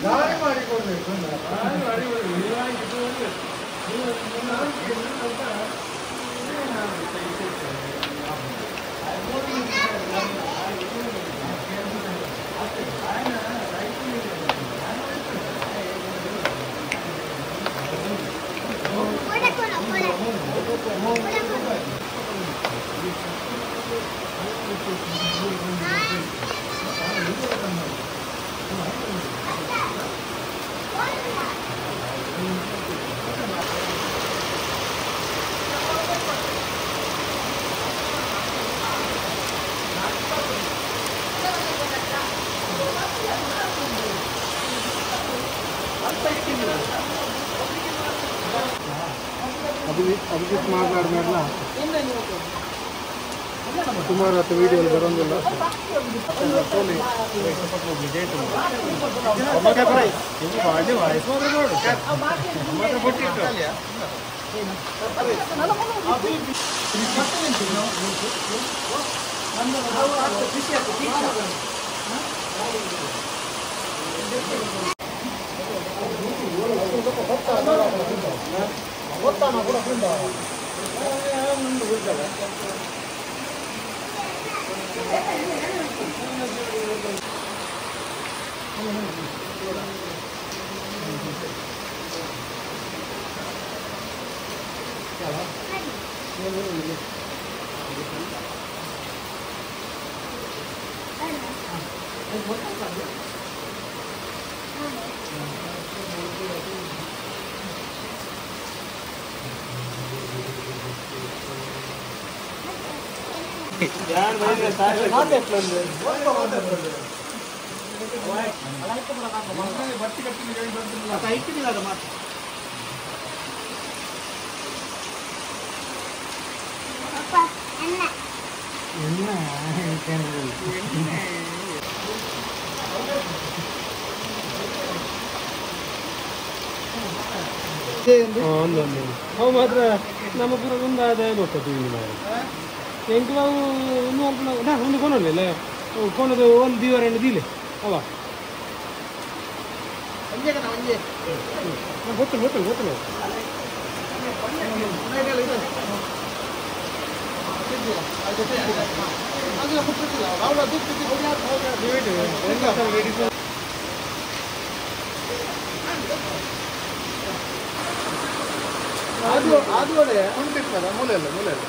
ದಾರಿ ಮಾಡಿಕೊಡ್ಬೇಕು ಅಭಿಜಿತ್ ಮಾತನಾಡಿದ್ಮೇಲೆ ಸುಮಾರು ಹೊತ್ತು ವೀಡಿಯೋಲ್ಲಿ ಬರೋದಿಲ್ಲ ಗೊತ್ತಾನ ಕೂಡ ಅವು ಮಾತ್ರ ನಮ್ಮ ಪೂರ ಒಂದು ಆದಾಯ ಗೊತ್ತದು ಎಂಟು ನಾವು ಒಂದು ಕೊನಲ್ಲ ಕೊನದು ಒಂದು ದಿವರ ದಿಲೆ ಅವ ಗೊತ್ತು ಗೊತ್ತು ಗೊತ್ತು ಅದು ಒಳ್ಳೆ ಉಂಟಿರ್ತದ ಮೂಲೆಯಲ್ಲ ಮೂಲೆಯಲ್ಲ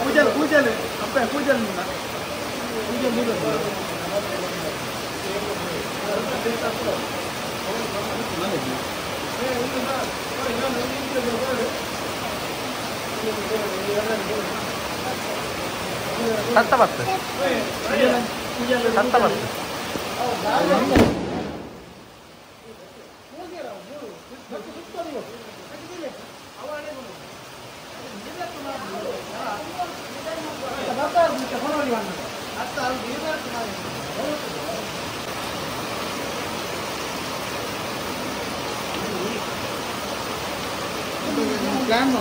पूजल पूजल अप्पे पूजल पूजल सत्ता बात सत्ता बात प्लान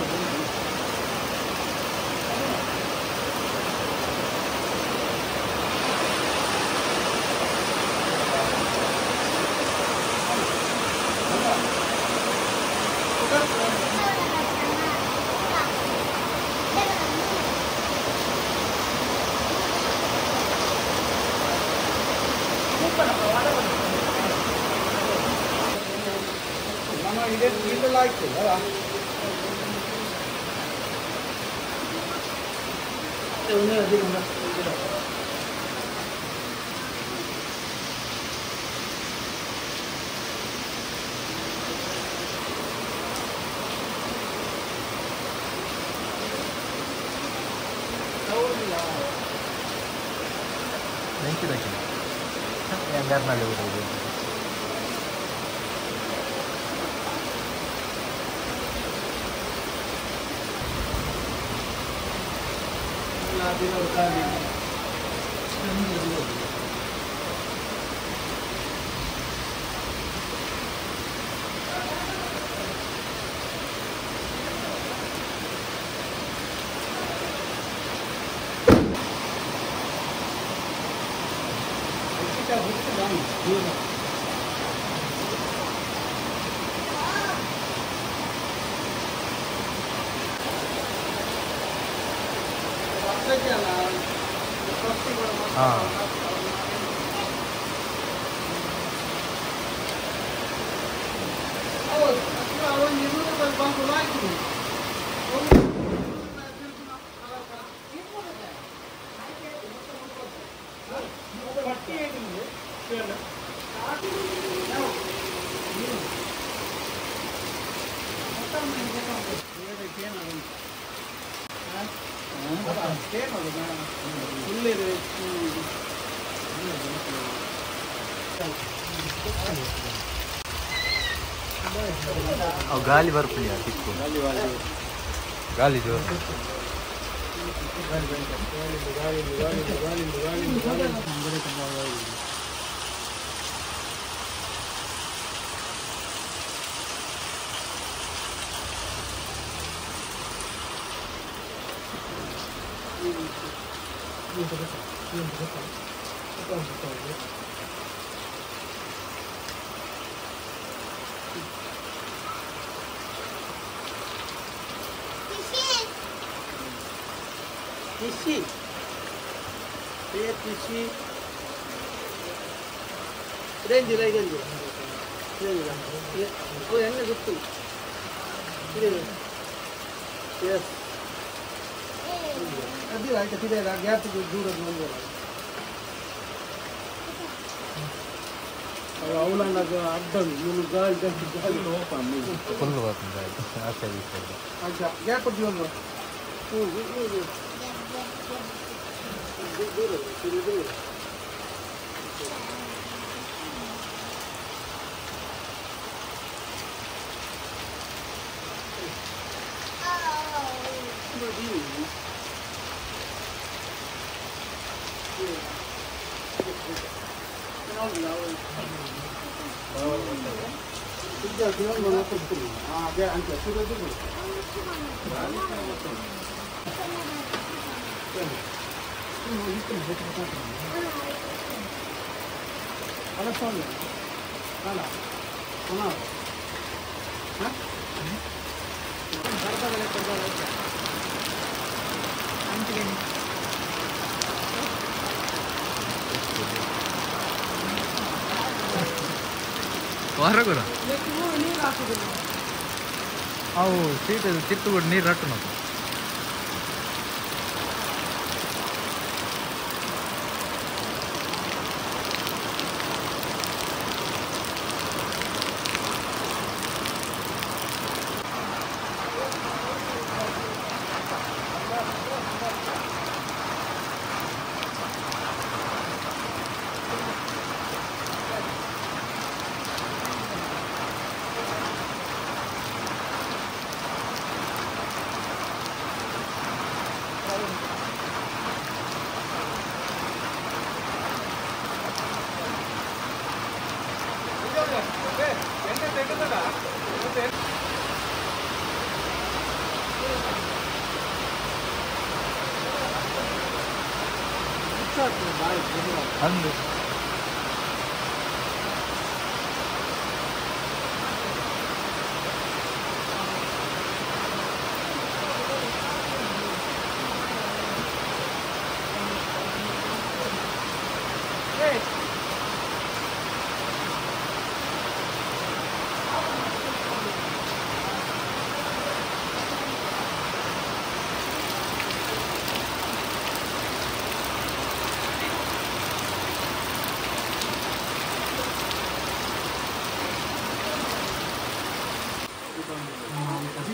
ಬೆಂಕಿದಕ್ಕೆ ಹೆಂಗಾರ್ನಲ್ಲಿ ಹೋಗೋದು ಗಾಳಿ ಬರ್ಪಿಲ್ಲ ಸಿಕ್ಕು ಗಾಳಿ ಜೋರು Tishi, tishi, range lagi range, oh yang ni betul, yes, ada lagi tapi dah gap tu dua dua. Kalau awal nak abang, mulu gal gal gal no pamil. Perlu apa gal? Apa itu? Aja, gap tu dua. ಹೊರಗುರ ಅವು seat ಕಿತ್ತುಬಿಟ್ಟು ನೀರು ರಟ್ಟು ನಾವು ಹಂಗೆ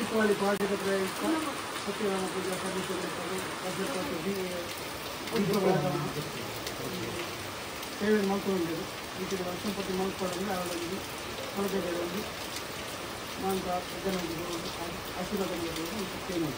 Dipali party ka pre, pati na puja sa dito, ಸೇವೆ ಮಾಡ್ಕೊಂಡಿದ್ದು ಈ ಕಡೆ ಸಂಪತ್ತಿ ಮಾಡ್ಕೊಳ್ಳೋದ್ರೆ ಅವಳೊಂದು ಹೊರಗಡೆ ಒಂದು ನಾನು ಜನ ಆಶೀರ್ವಾದ ಮಾಡೋದು ಏನು